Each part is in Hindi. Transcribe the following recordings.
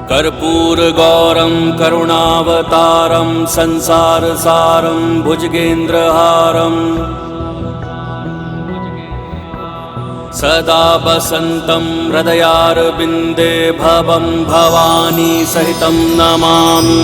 कर्पूरगौरं करुणावतारं संसारसारं भुजगेन्द्रहारं सदा वसन्तं हृदयारविन्दे भवं भवानी सहितं नमामि।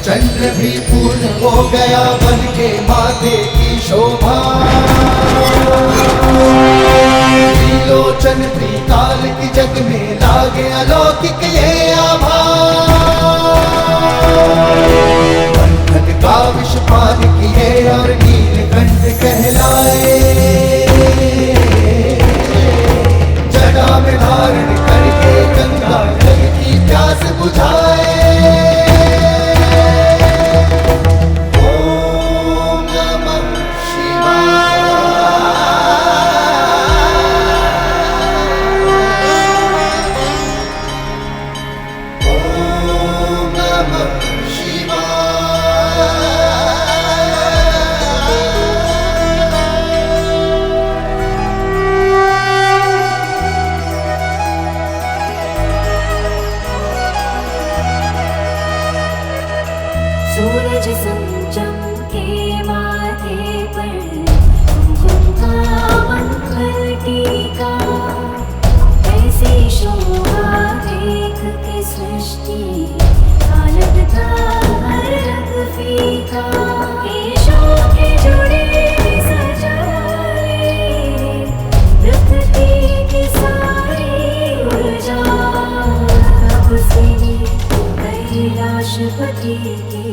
चंद्र भी पूर्ण हो गया बन के माथे की शोभा, त्रिलोचन त्रिकाल की जग में लागे अलौकिक ये आभा। बंधन का विष पान किए और नीलकंठ कहलाए, जटा में धारण करके गंगा जल की प्यास बुझाए। सूरज चमके माथे पर कुमकुम का मंगल टीका, ऐसी शोभा देख के सृष्टि का लगता हर रंग फीका। केशों के जुड़े सजाए प्रकृति की सारी ऊर्जा, तब से कैलाशपति की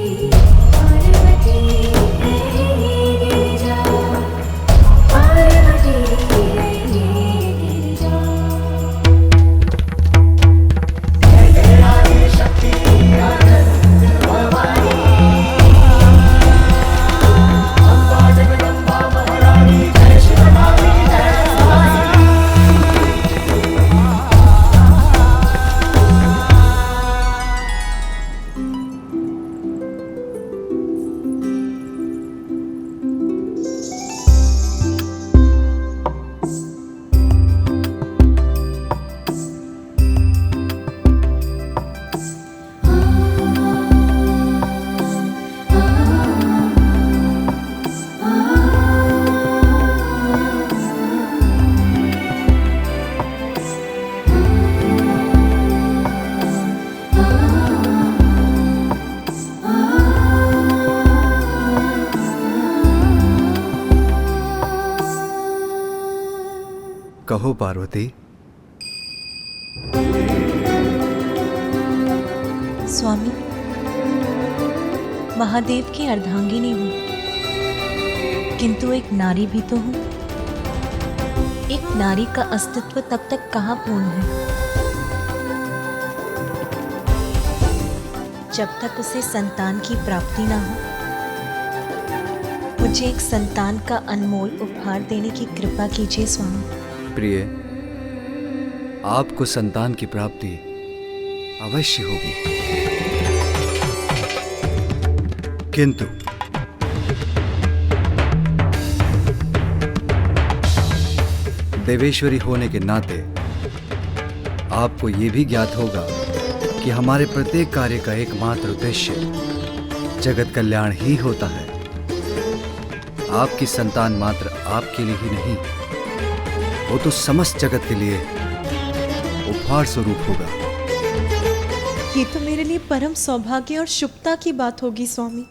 कहो पार्वती। स्वामी, महादेव की अर्धांगिनी हूँ, किंतु एक नारी भी तो हूँ। एक नारी का अस्तित्व तब तक कहाँ पूर्ण है जब तक उसे संतान की प्राप्ति ना हो। मुझे एक संतान का अनमोल उपहार देने की कृपा कीजिए स्वामी। प्रिय, आपको संतान की प्राप्ति अवश्य होगी, किंतु देवेश्वरी होने के नाते आपको यह भी ज्ञात होगा कि हमारे प्रत्येक कार्य का एकमात्र उद्देश्य जगत कल्याण ही होता है। आपकी संतान मात्र आपके लिए ही नहीं, वो तो समस्त जगत के लिए उपहार स्वरूप होगा। ये तो मेरे लिए परम सौभाग्य और शुभता की बात होगी स्वामी।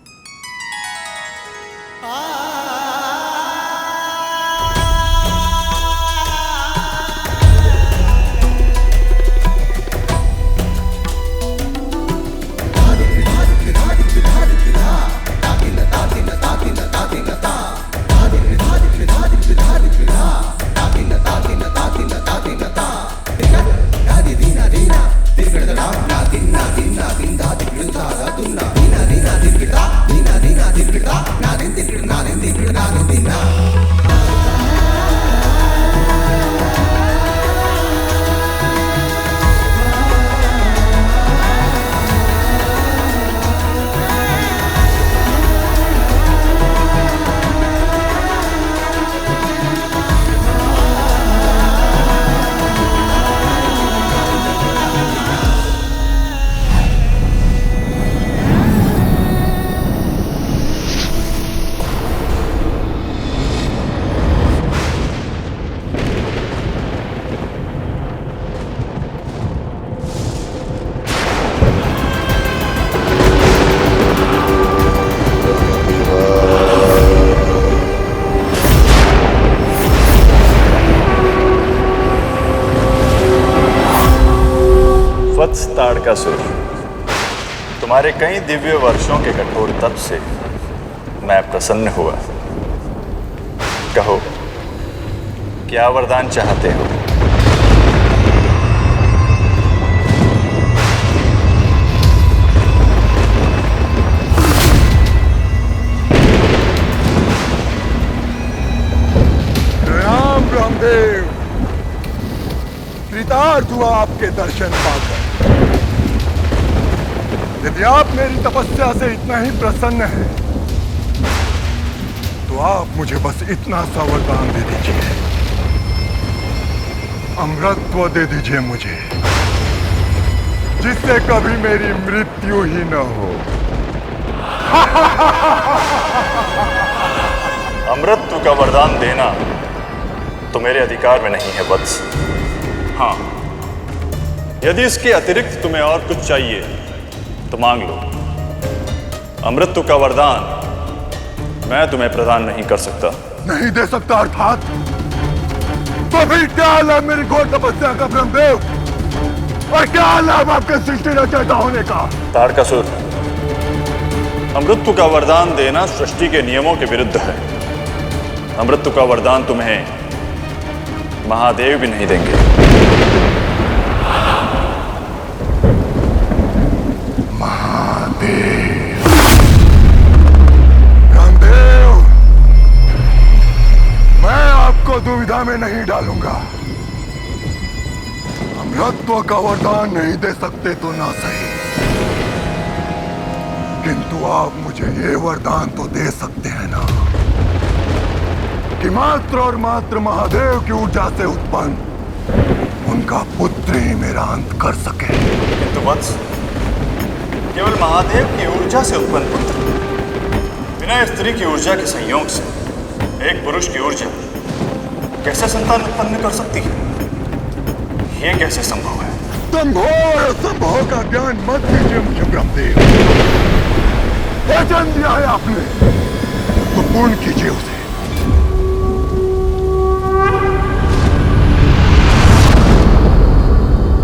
Dina, dina, dina, dina, dina, dina, dina, dina, dina, dina, dina, Tarakasur, तुम्हारे कई दिव्य वर्षों के कठोर तप से मैं प्रसन्न हुआ। कहो, क्या वरदान चाहते हो? राम रामदेव, कृतार्थ हुआ आपके दर्शन पाकर। यदि आप मेरी तपस्या से इतना ही प्रसन्न हैं, तो आप मुझे बस इतना सा वरदान दे दीजिए। अमृतत्व दे दीजिए मुझे, जिससे कभी मेरी मृत्यु ही न हो। अमृतत्व का वरदान देना तो मेरे अधिकार में नहीं है वत्स। हाँ, यदि इसके अतिरिक्त तुम्हें और कुछ चाहिए तो मांग लो। अमृतत्व का वरदान मैं तुम्हें प्रदान नहीं कर सकता। नहीं दे सकता अर्थात? तो फिर क्या लाभ मेरी घोर तपस्या का ब्रह्मदेव, और क्या लाभ आपके सृष्टि रचयिता होने का? ताड़कासुर, अमृतत्व का वरदान देना सृष्टि के नियमों के विरुद्ध है। अमृतत्व का वरदान तुम्हें महादेव भी नहीं देंगे। महादेव, रामदेव, मैं आपको दुविधा में नहीं डालूंगा। अमृतत्व का वरदान नहीं दे सकते तो ना सही, किंतु आप मुझे ये वरदान तो दे सकते हैं ना, कि मात्र और मात्र महादेव की ऊर्जा से उत्पन्न उनका पुत्र ही मेरा अंत कर सके। किंतु वत्स, केवल महादेव की ऊर्जा से उत्पन्न पुत्र बिना स्त्री की ऊर्जा के संयोग से एक पुरुष की ऊर्जा कैसे संतान उत्पन्न कर सकती है? ये कैसे संभव है? संभव और असंभव का ज्ञान मत दीजिए मुझे ब्रह्मदेव। वचन दिया है आपने तो पूर्ण कीजिए उसे।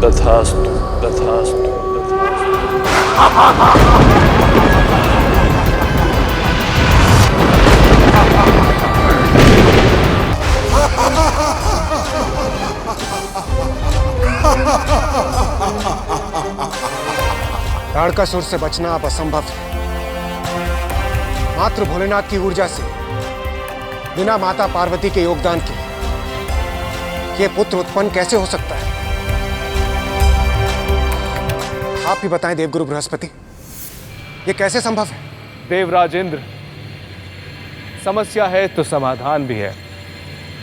तथास्तु, तथास्तु, ताड़कासुर से बचना अब असंभव है। मात्र भोलेनाथ की ऊर्जा से, बिना माता पार्वती के योगदान के, ये पुत्र उत्पन्न कैसे हो सकता है? आप ही बताएं देवगुरु बृहस्पति, ये कैसे संभव है? देवराजेंद्र, समस्या है तो समाधान भी है।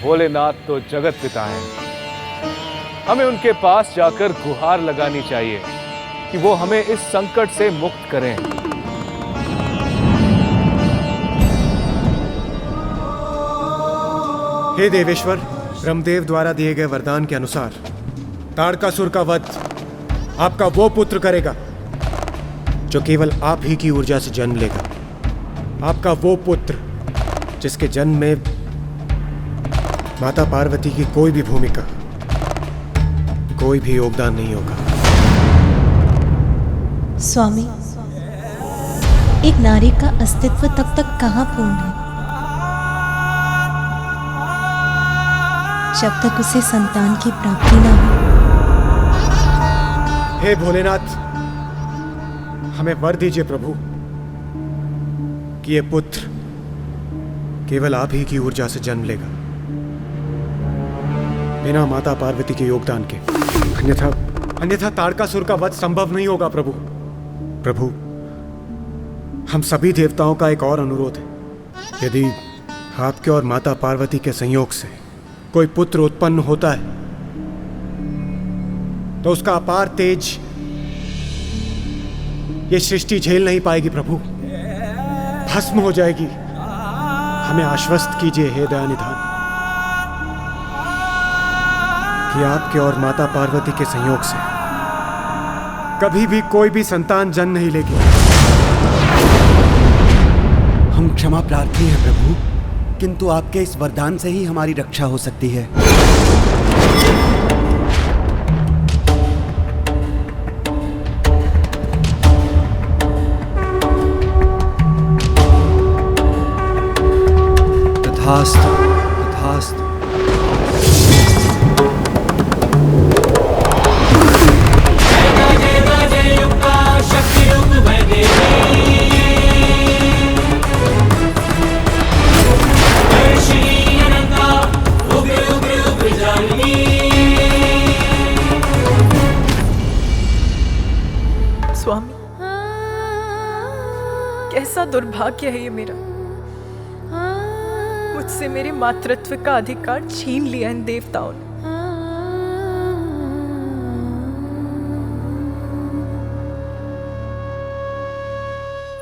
भोलेनाथ तो जगत पिता हैं। हमें उनके पास जाकर गुहार लगानी चाहिए कि वो हमें इस संकट से मुक्त करें। हे देवेश्वर, ब्रह्मदेव द्वारा दिए गए वरदान के अनुसार ताड़कासुर का वध आपका वो पुत्र करेगा जो केवल आप ही की ऊर्जा से जन्म लेगा। आपका वो पुत्र जिसके जन्म में माता पार्वती की कोई भी भूमिका, कोई भी योगदान नहीं होगा। स्वामी, एक नारी का अस्तित्व तब तक कहाँ पूर्ण है जब तक उसे संतान की प्राप्ति न हो। हे भोलेनाथ, हमें वर दीजिए प्रभु कि ये पुत्र केवल आप ही की ऊर्जा से जन्म लेगा, बिना माता पार्वती के योगदान के। अन्यथा ताड़कासुर का वध संभव नहीं होगा प्रभु। प्रभु, हम सभी देवताओं का एक और अनुरोध है। यदि आपके और माता पार्वती के संयोग से कोई पुत्र उत्पन्न होता है तो उसका अपार तेज ये सृष्टि झेल नहीं पाएगी प्रभु, भस्म हो जाएगी। हमें आश्वस्त कीजिए हे दयानिधान कि आपके और माता पार्वती के संयोग से कभी भी कोई भी संतान जन्म नहीं लेगी। हम क्षमा प्रार्थी हैं प्रभु, किंतु आपके इस वरदान से ही हमारी रक्षा हो सकती है। तथास्तु तथास्तु। स्वामी, कैसा दुर्भाग्य है ये मेरा। मुझसे मेरे मातृत्व का अधिकार छीन लिया इन देवताओं ने।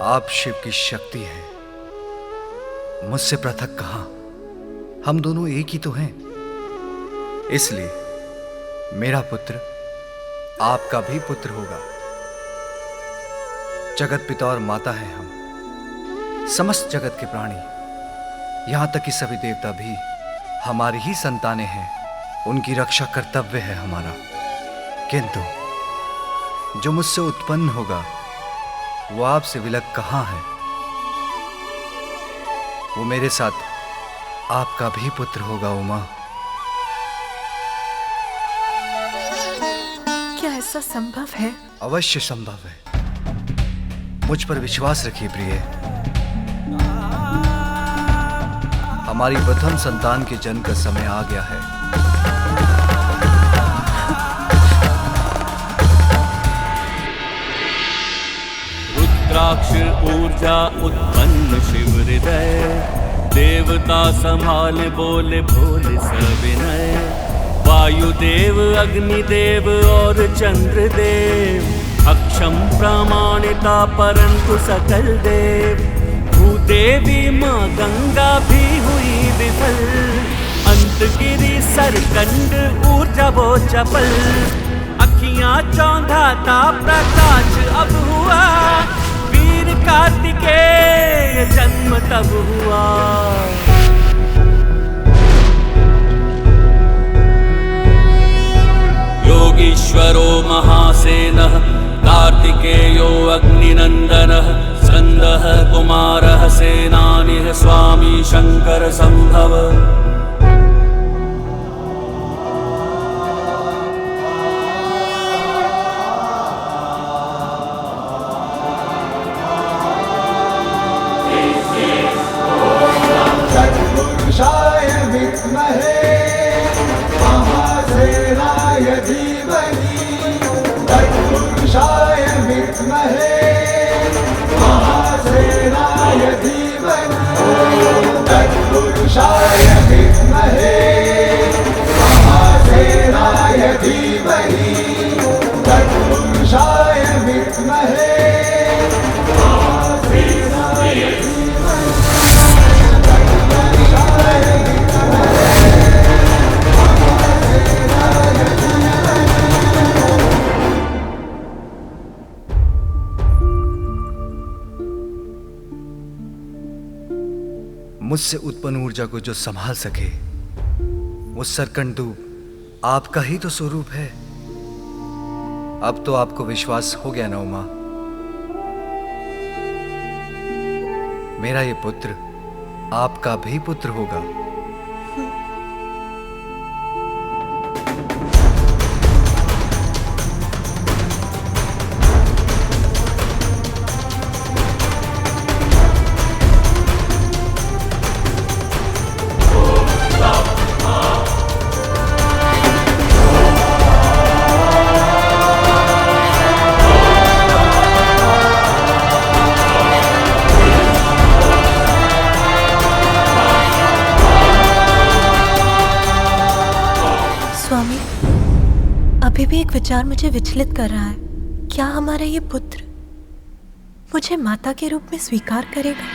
आप शिव की शक्ति हैं, मुझसे पृथक कहां। हम दोनों एक ही तो हैं। इसलिए मेरा पुत्र आपका भी पुत्र होगा। जगत पिता और माता हैं हम, समस्त जगत के प्राणी, यहां तक कि सभी देवता भी हमारी ही संतानें हैं। उनकी रक्षा कर्तव्य है हमारा। किंतु जो मुझसे उत्पन्न होगा वो आपसे विलग कहां है। वो मेरे साथ आपका भी पुत्र होगा उमा। क्या ऐसा संभव है? अवश्य संभव है। मुझ पर विश्वास रखिए प्रिय। हमारी प्रथम संतान के जन्म का समय आ गया है। रुद्राक्ष ऊर्जा उत्पन्न शिव हृदय, देवता संभाल बोले भोले सविनय। वायुदेव अग्निदेव और चंद्रदेव, अक्षम प्रमाणिता परंतु सकल देव। भूदेवी माँ गंगा भी हुई विफल, अंतगिरी सरकंड ऊर्जा वो चपल। अखियां चौंधाता प्रकाश अब हुआ, वीर कार्तिकेय जन्म तब हुआ। योगीश्वरो महासेनः, कार्तिकेयो अग्निनन्दनः। स्कन्दः कुमारः सेनानिः, स्वामी शंकर संभव। तत्पुरुषाय विद्महे महासेनाय धीमहि। तत्पुरुषाय विद्महे महासेनाय धीमहि। तत्पुरुषाय विद्महे महासेनाय धीमहि। तत्पुरुषाय विद्महे महासेनाय मुझसे उत्पन्न ऊर्जा को जो संभाल सके, वो सरकंडूप आपका ही तो स्वरूप है। अब तो आपको विश्वास हो गया ना उमा। मेरा ये पुत्र आपका भी पुत्र होगा। अभी भी एक विचार मुझे विचलित कर रहा है। क्या हमारा ये पुत्र मुझे माता के रूप में स्वीकार करेगा?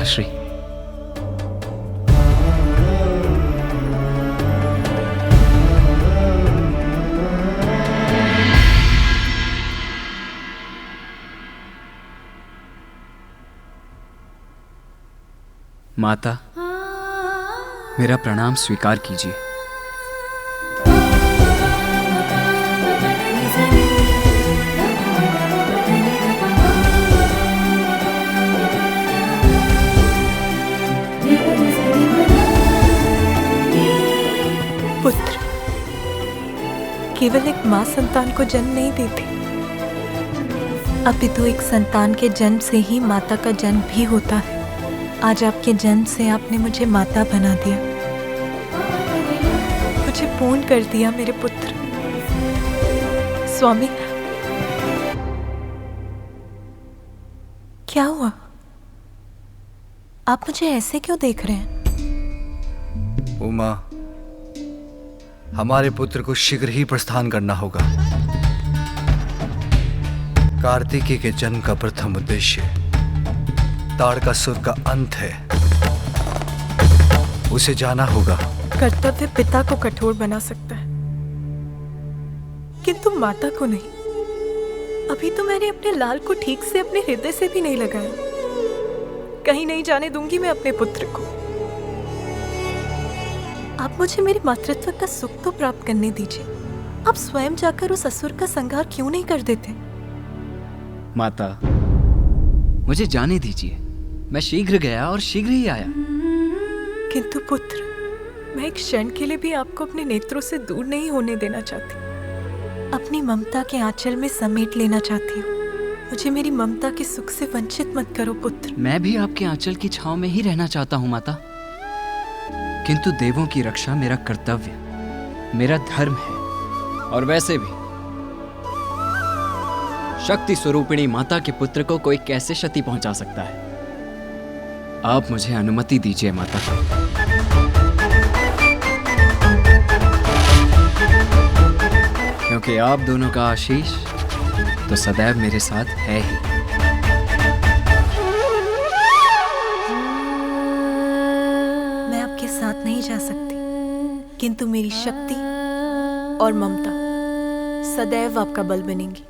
पिताश्री। माता, मेरा प्रणाम स्वीकार कीजिए। पुत्र केवल एक माँ संतान को जन्म नहीं देती, अपितु एक संतान के जन्म से ही माता का जन्म भी होता है। आज आपके जन्म से आपने मुझे माता बना दिया, मुझे पूर्ण कर दिया मेरे पुत्र। स्वामी, क्या हुआ? आप मुझे ऐसे क्यों देख रहे हैं? उमा, हमारे पुत्र को शीघ्र ही प्रस्थान करना होगा। कार्तिकेय के जन्म का प्रथम उद्देश्य ताड़कासुर का अंत है, उसे जाना होगा। कर्तव्य पिता को कठोर बना सकता है, किंतु माता को नहीं। अभी तो मैंने अपने लाल को ठीक से अपने हृदय से भी नहीं लगाया। कहीं नहीं जाने दूंगी मैं अपने पुत्र को। आप मुझे मेरे मातृत्व का सुख तो प्राप्त करने दीजिए। आप स्वयं जाकर उस असुर का संहार क्यों नहीं कर देते? माता, मुझे जाने दीजिए। मैं शीघ्र गया और शीघ्र ही आया। किंतु पुत्र, मैं एक क्षण के लिए भी आपको अपने नेत्रों से दूर नहीं होने देना चाहती। अपनी ममता के आंचल में समेट लेना चाहती हूँ। मुझे मेरी ममता के सुख से वंचित मत करो पुत्र। मैं भी आपके आंचल की छांव में ही रहना चाहता हूँ माता, किंतु देवों की रक्षा मेरा कर्तव्य, मेरा धर्म है। और वैसे भी शक्ति स्वरूपिणी माता के पुत्र को कोई कैसे क्षति पहुंचा सकता है? आप मुझे अनुमति दीजिए माता। क्योंकि आप दोनों का आशीष तो सदैव मेरे साथ है ही। मैं आपके साथ नहीं जा सकती, किंतु मेरी शक्ति और ममता सदैव आपका बल बनेंगी।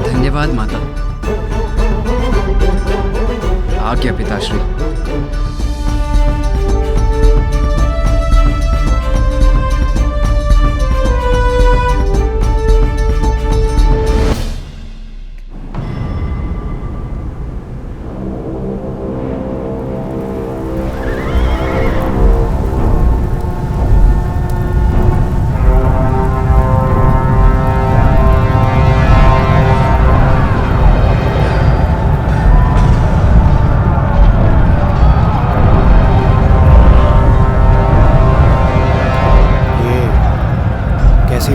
धन्यवाद माता। आज्ञा पिताश्री।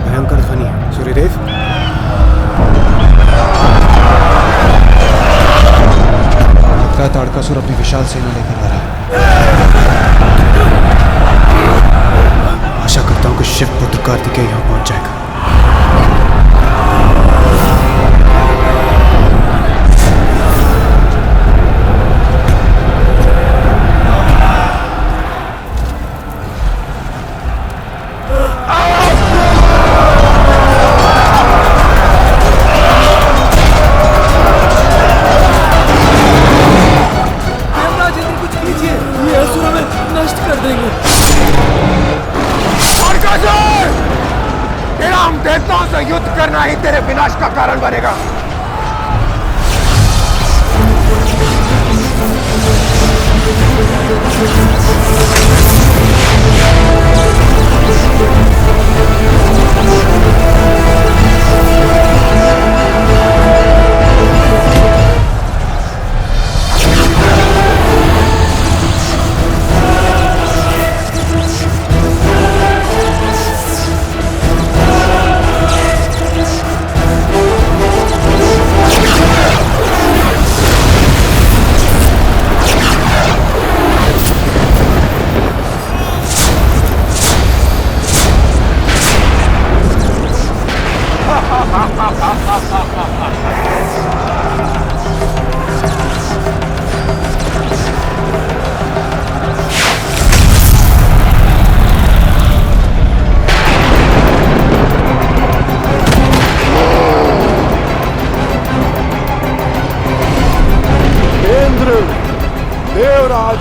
भयंकर ध्वनि है सूर्यदेव। लगता है ताड़कासुर अपनी विशाल सेना लेकर आ रहा है। आशा करता हूं कि शिव पुत्र कार्तिकेय यहां पहुंच जाएगा। देवताओं से युद्ध करना ही तेरे विनाश का कारण बनेगा।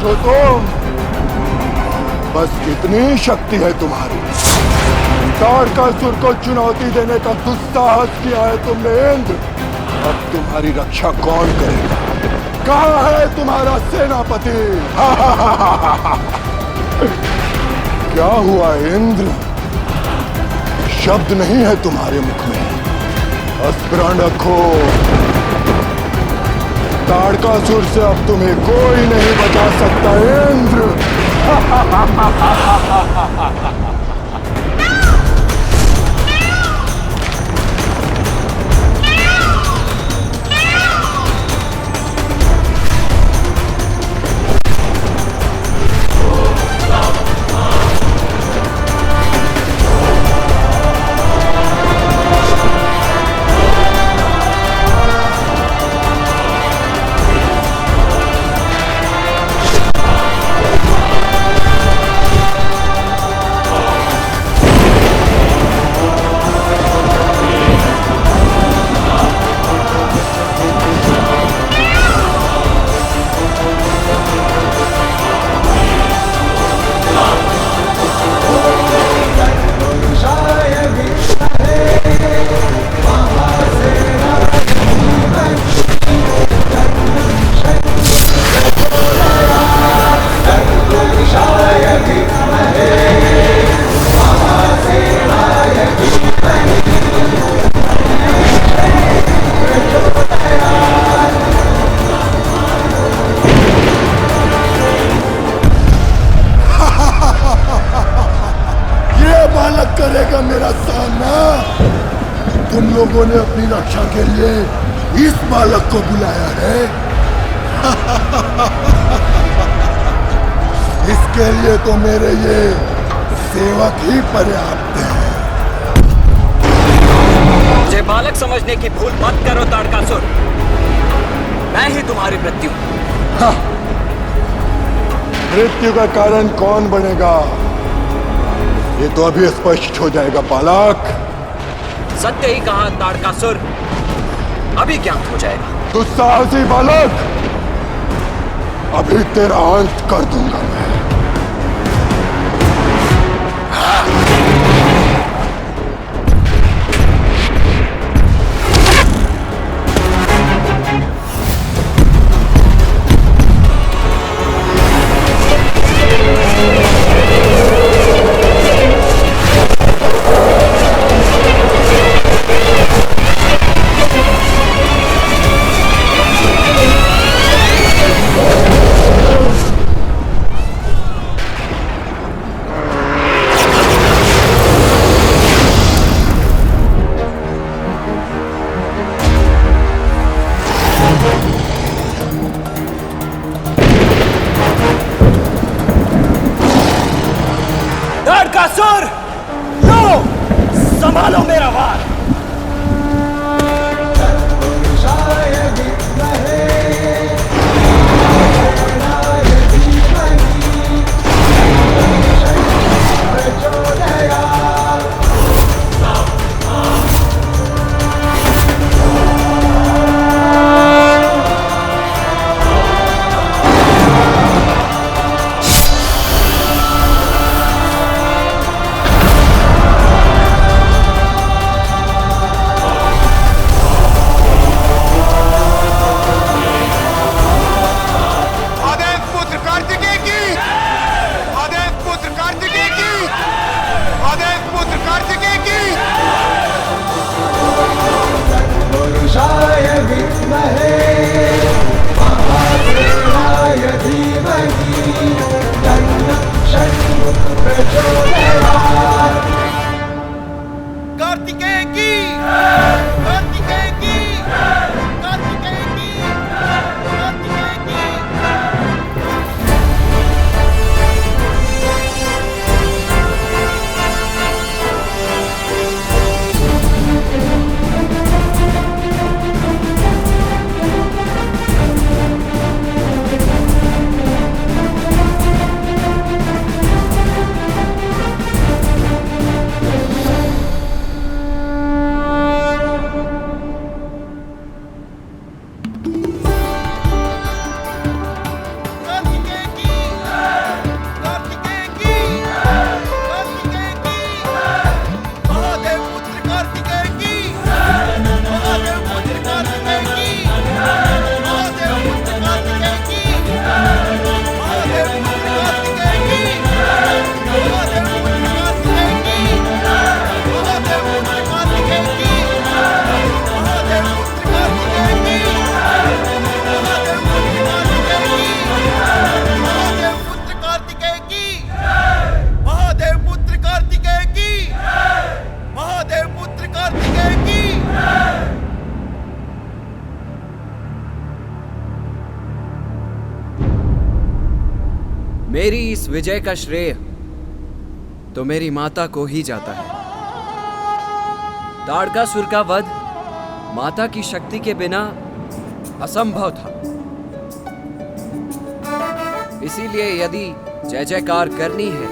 महाराज हो तुम। बस कितनी शक्ति है तुम्हारी। तारकासुर को चुनौती देने का दुस्साहस किया है तुमने इंद्र। अब तुम्हारी रक्षा कौन करेगा? कहाँ है तुम्हारा सेनापति? क्या हुआ इंद्र? शब्द नहीं है तुम्हारे मुख में। स्मरण रखो, तारकासुर से अब तुम्हें कोई नहीं बचा सकता इंद्र। करेगा मेरा सामना। तुम लोगों ने अपनी रक्षा के लिए इस बालक को बुलाया है। इसके लिए तो मेरे ये सेवक ही पर्याप्त हैं। मुझे बालक समझने की भूल मत करो तारकासुर। मैं ही तुम्हारी मृत्यु। हाँ। मृत्यु का कारण कौन बनेगा ये तो अभी स्पष्ट हो जाएगा बालक। सत्य ही कहा तारकासुर, अभी ज्ञात हो जाएगा। दुस्साहसी बालक, अभी तेरा अंत कर दूंगा मैं। तारकासुर, लो संभालो मेरा वार। मेरी इस विजय का श्रेय तो मेरी माता को ही जाता है। ताड़कासुर का वध माता की शक्ति के बिना असंभव था। इसीलिए यदि जय जयकार करनी है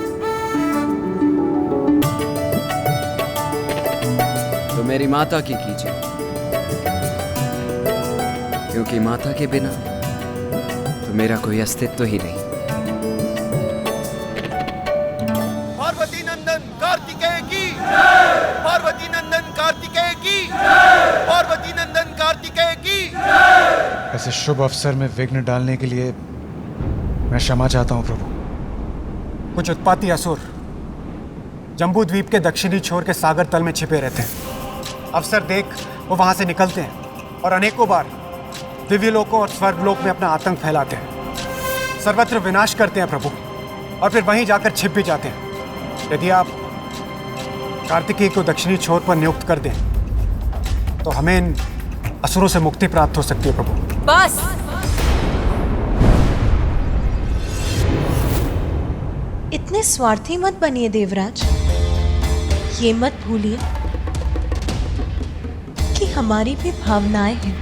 तो मेरी माता की कीजिए, क्योंकि माता के बिना तो मेरा कोई अस्तित्व ही नहीं। पार्वती नंदन कार्तिकेय की, पार्वती नंदन कार्तिकेय की, पार्वती नंदन कार्तिकेय की। ऐसे शुभ अवसर में विघ्न डालने के लिए मैं क्षमा चाहता हूं प्रभु। कुछ उत्पाती असुर जम्बू द्वीप के दक्षिणी छोर के सागर तल में छिपे रहते हैं। अवसर देख वो वहां से निकलते हैं और अनेकों बार दिव्य लोकों और स्वर्गलोक में अपना आतंक फैलाते हैं, सर्वत्र विनाश करते हैं प्रभु, और फिर वहीं जाकर छिप भी जाते हैं। यदि आप कार्तिकेय को दक्षिणी छोर पर नियुक्त कर दें तो हमें इन असुरों से मुक्ति प्राप्त हो सकती है प्रभु। बस, इतने स्वार्थी मत बनिए देवराज। ये मत भूलिए कि हमारी भी भावनाएं हैं,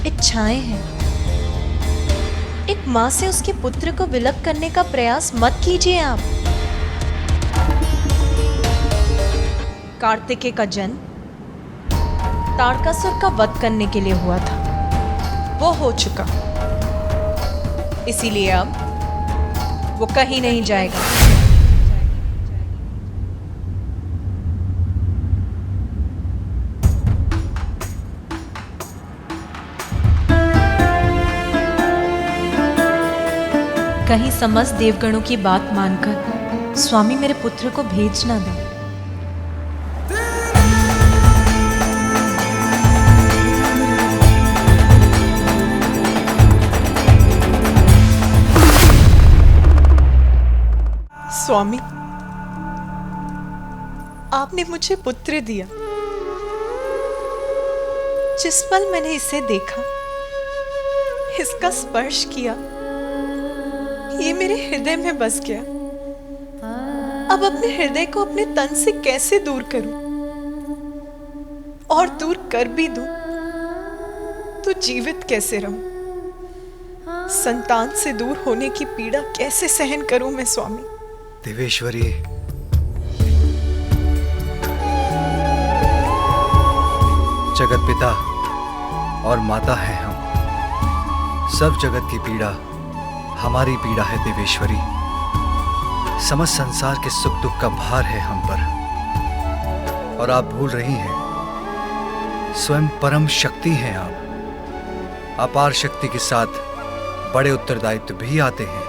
इच्छाएं हैं। एक मां से उसके पुत्र को विलग करने का प्रयास मत कीजिए आप। कार्तिकेय का जन्म ताड़कासुर का वध करने के लिए हुआ था, वो हो चुका। इसीलिए अब वो कहीं नहीं जाएगा। कहीं समस्त देवगणों की बात मानकर स्वामी मेरे पुत्र को भेज ना दें। स्वामी, आपने मुझे पुत्र दिया। जिस पल मैंने इसे देखा, इसका स्पर्श किया, ये मेरे हृदय में बस गया। अब अपने हृदय को अपने तन से कैसे दूर करूं? और दूर कर भी दूं तो जीवित कैसे रहूं? संतान से दूर होने की पीड़ा कैसे सहन करूं मैं स्वामी? देवेश्वरी, जगत पिता और माता है हम। सब जगत की पीड़ा हमारी पीड़ा है देवेश्वरी। समस्त संसार के सुख दुख का भार है हम पर, और आप भूल रही हैं स्वयं परम शक्ति हैं आप। अपार शक्ति के साथ बड़े उत्तरदायित्व भी आते हैं।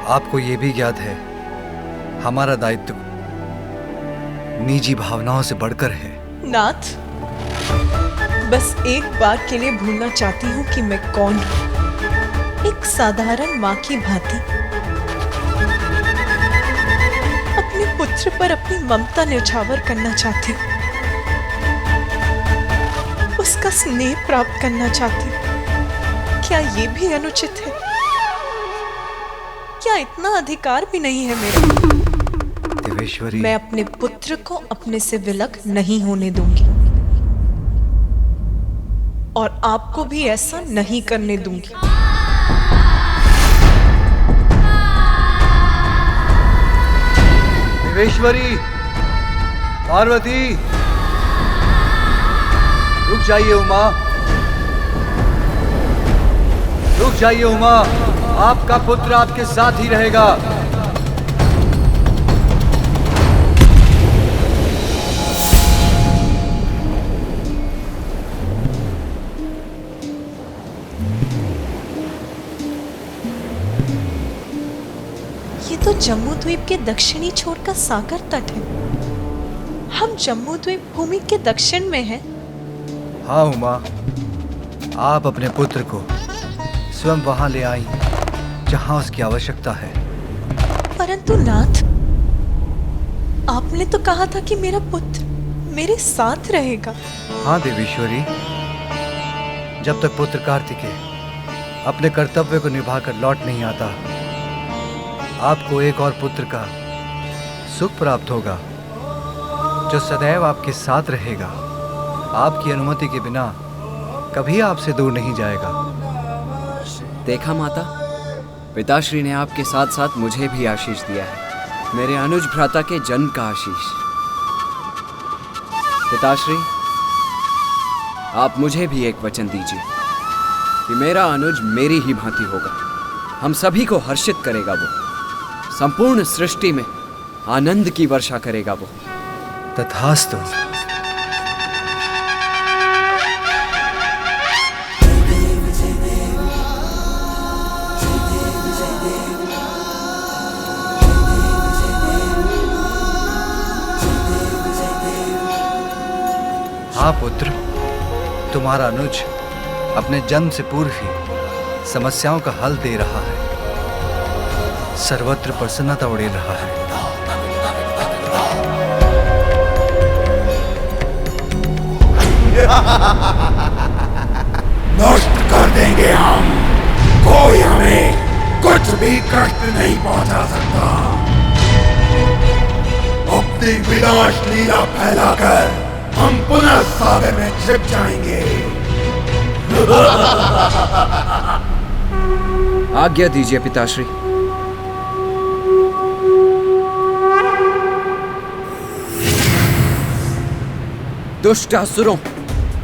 आपको ये भी ज्ञात है हमारा दायित्व निजी भावनाओं से बढ़कर है। नाथ, बस एक बार के लिए भूलना चाहती हूँ कि मैं कौन हूँ। एक साधारण माँ की भांति अपने पुत्र पर अपनी ममता न्यौछावर करना चाहती हूँ, उसका स्नेह प्राप्त करना चाहती हूँ। क्या ये भी अनुचित है? क्या इतना अधिकार भी नहीं है मेरा? देवेश्वरी, मैं अपने पुत्र को अपने से विलग नहीं होने दूंगी, और आपको भी ऐसा नहीं करने दूंगी। देवेश्वरी, पार्वती, रुक जाइए उमा, रुक जाइए उमा। आपका पुत्र आपके साथ ही रहेगा। ये तो जम्मू द्वीप के दक्षिणी छोर का सागर तट है। हम जम्मू द्वीप भूमि के दक्षिण में हैं। हाँ उमा, आप अपने पुत्र को स्वयं वहां ले आई जहां उसकी आवश्यकता है। परंतु नाथ, आपने तो कहा था कि मेरा पुत्र मेरे साथ रहेगा। हाँ देवेश्वरी, जब तक पुत्र कार्तिकेय अपने कर्तव्य को निभाकर लौट नहीं आता आपको एक और पुत्र का सुख प्राप्त होगा जो सदैव आपके साथ रहेगा, आपकी अनुमति के बिना कभी आपसे दूर नहीं जाएगा। देखा माता, पिताश्री ने आपके साथ साथ मुझे भी आशीष दिया है, मेरे अनुज भ्राता के जन्म का आशीष। पिताश्री, आप मुझे भी एक वचन दीजिए कि मेरा अनुज मेरी ही भांति होगा, हम सभी को हर्षित करेगा, वो संपूर्ण सृष्टि में आनंद की वर्षा करेगा वो। तथास्तु। हाँ पुत्र, तुम्हारा अनुज अपने जन्म से पूर्व ही समस्याओं का हल दे रहा है, सर्वत्र प्रसन्नता उड़ेल रहा है। नष्ट कर देंगे हम, कोई हमें कुछ भी कष्ट नहीं पहुंचा सकता। अपनी विनाश लीला फैलाकर हम पुनः सागर में छिप जाएंगे। आज्ञा दीजिए पिताश्री। दुष्ट असुरों,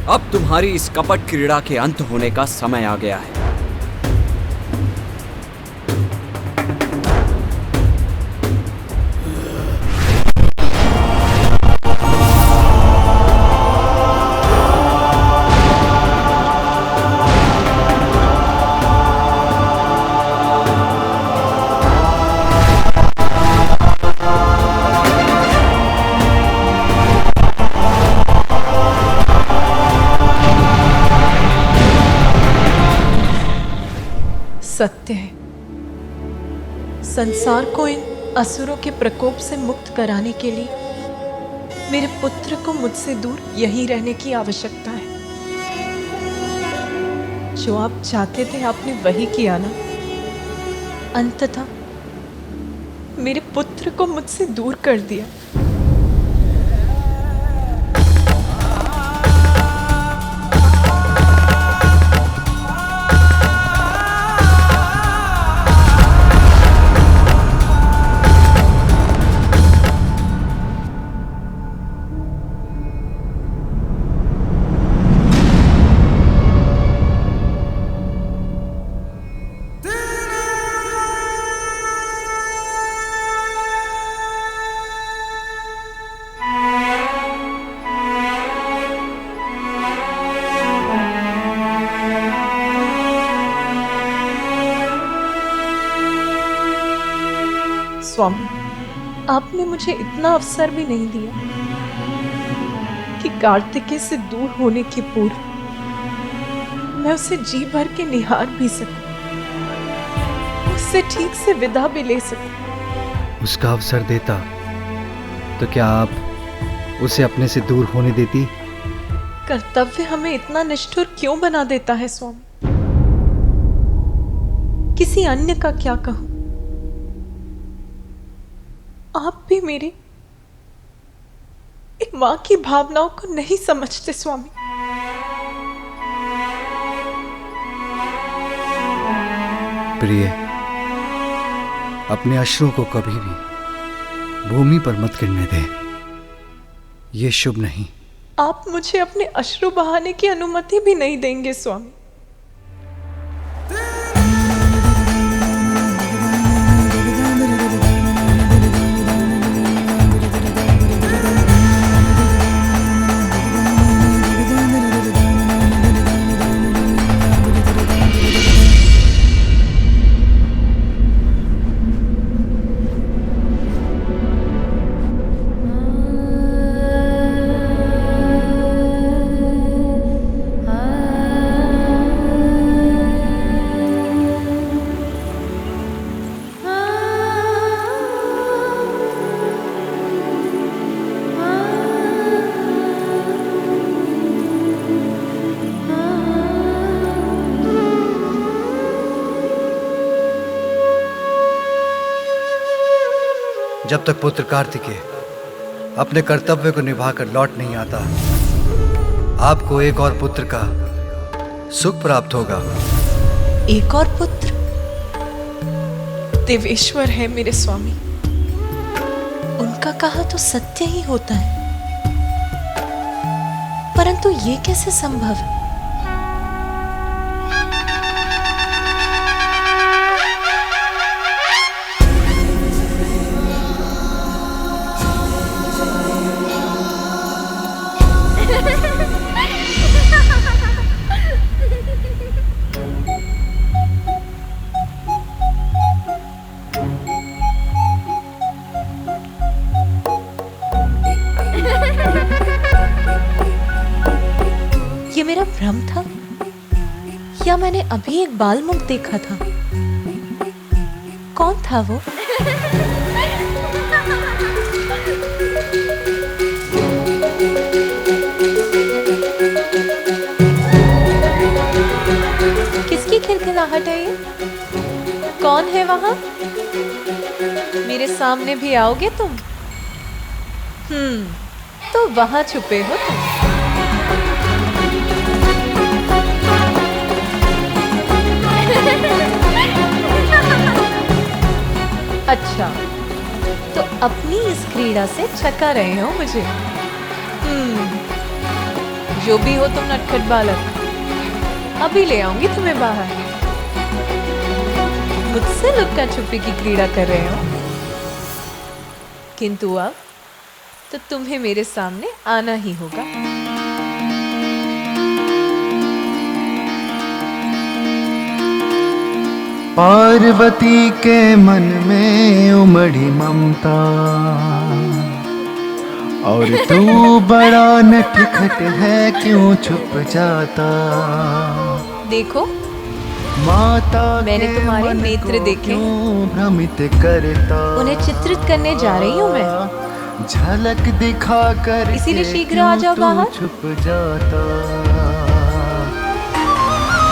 अब तुम्हारी इस कपट क्रीड़ा के अंत होने का समय आ गया है। सत्य है, संसार को इन असुरों के प्रकोप से मुक्त कराने के लिए मेरे पुत्र को मुझसे दूर यहीं रहने की आवश्यकता है। जो आप चाहते थे आपने वही किया ना। अंततः मेरे पुत्र को मुझसे दूर कर दिया। स्वामी, आपने मुझे इतना अवसर भी नहीं दिया कि कार्तिकेय से दूर होने के पूर्व मैं उसे जी भर के निहार भी सकूं, उससे ठीक से विदा भी ले सकूं। उसका अवसर देता तो क्या आप उसे अपने से दूर होने देती? कर्तव्य हमें इतना निष्ठुर क्यों बना देता है स्वामी? किसी अन्य का क्या कहूं? आप भी मेरी एक मां की भावनाओं को नहीं समझते स्वामी। प्रिय, अपने अश्रुओं को कभी भी भूमि पर मत गिरने दे, ये शुभ नहीं। आप मुझे अपने अश्रु बहाने की अनुमति भी नहीं देंगे स्वामी। जब तक पुत्र कार्तिकेय अपने कर्तव्य को निभाकर लौट नहीं आता, आपको एक और पुत्र का सुख प्राप्त होगा। एक और पुत्र? देवेश्वर है मेरे स्वामी, उनका कहा तो सत्य ही होता है, परंतु ये कैसे संभव है? ये मेरा भ्रम था या मैंने अभी एक बाल मुख देखा था? कौन था वो? किसकी खिलखिलाहट है ये? कौन है वहां? मेरे सामने भी आओगे तुम? तो वहां छुपे हो तुम। अच्छा, तो अपनी इस क्रीड़ा से छका रहे हो मुझे। जो भी हो तुम नटखट बालक, अभी ले आऊंगी तुम्हें बाहर। मुझसे लुक्का छुपी की क्रीड़ा कर रहे हो, किंतु अब तो तुम्हें मेरे सामने आना ही होगा। पार्वती के मन में उमड़ी ममता, और तू बड़ा नटखट है क्यों छुप जाता। देखो माता मैंने तुम्हारे नेत्र देखे, भ्रमित करता, उन्हें चित्रित करने जा रही हूँ मैं। झलक दिखा कर इसीलिए शीघ्र आ जाओ बाहर। छुप जाता।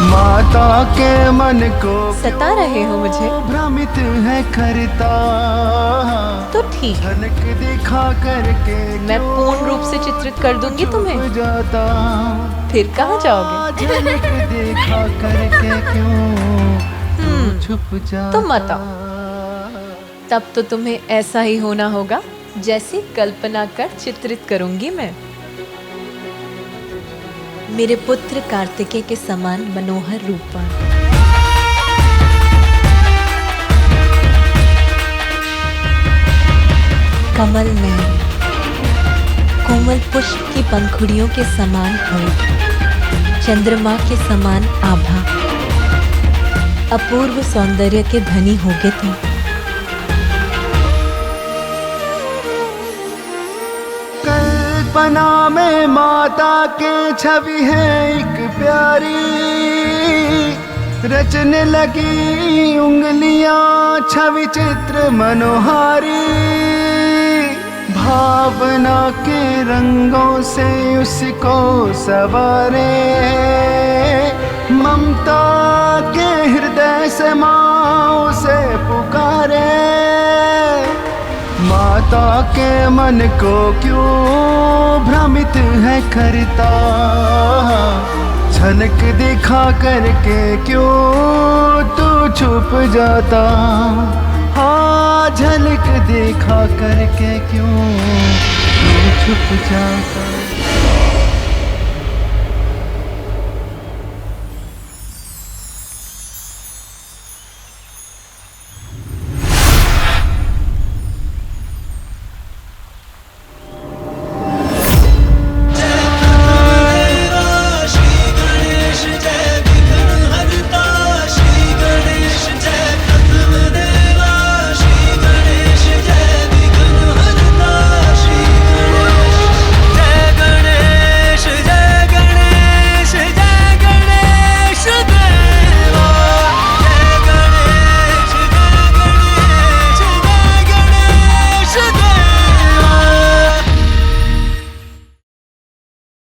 माता के मन को सता रहे हो मुझे, भ्रमित है करता। तो ठीक, झलक दिखा करके मैं पूर्ण रूप से चित्रित कर दूंगी तुम्हें। जाता। फिर कहाँ जाओगे? झलक दिखा करके क्यों छुप जाता। तो मत आओ, तब तो तुम्हें ऐसा ही होना होगा जैसी कल्पना कर चित्रित करूंगी मैं। मेरे पुत्र कार्तिकेय के समान मनोहर रूपवान, कमल में कोमल पुष्प की पंखुड़ियों के समान होठ, चंद्रमा के समान आभा, अपूर्व सौंदर्य के धनी होगे तुम। कल्पना में माता के छवि है एक प्यारी, रचने लगी उंगलियां छवि चित्र मनोहारी। भावना के रंगों से उसको सवारे, ममता के हृदय से माँ उसे पुकारे। माता के मन को क्यों भ्रमित है करता, झलक दिखा करके क्यों तू छुप जाता। हाँ, झलक दिखा करके क्यों तू छुप जाता।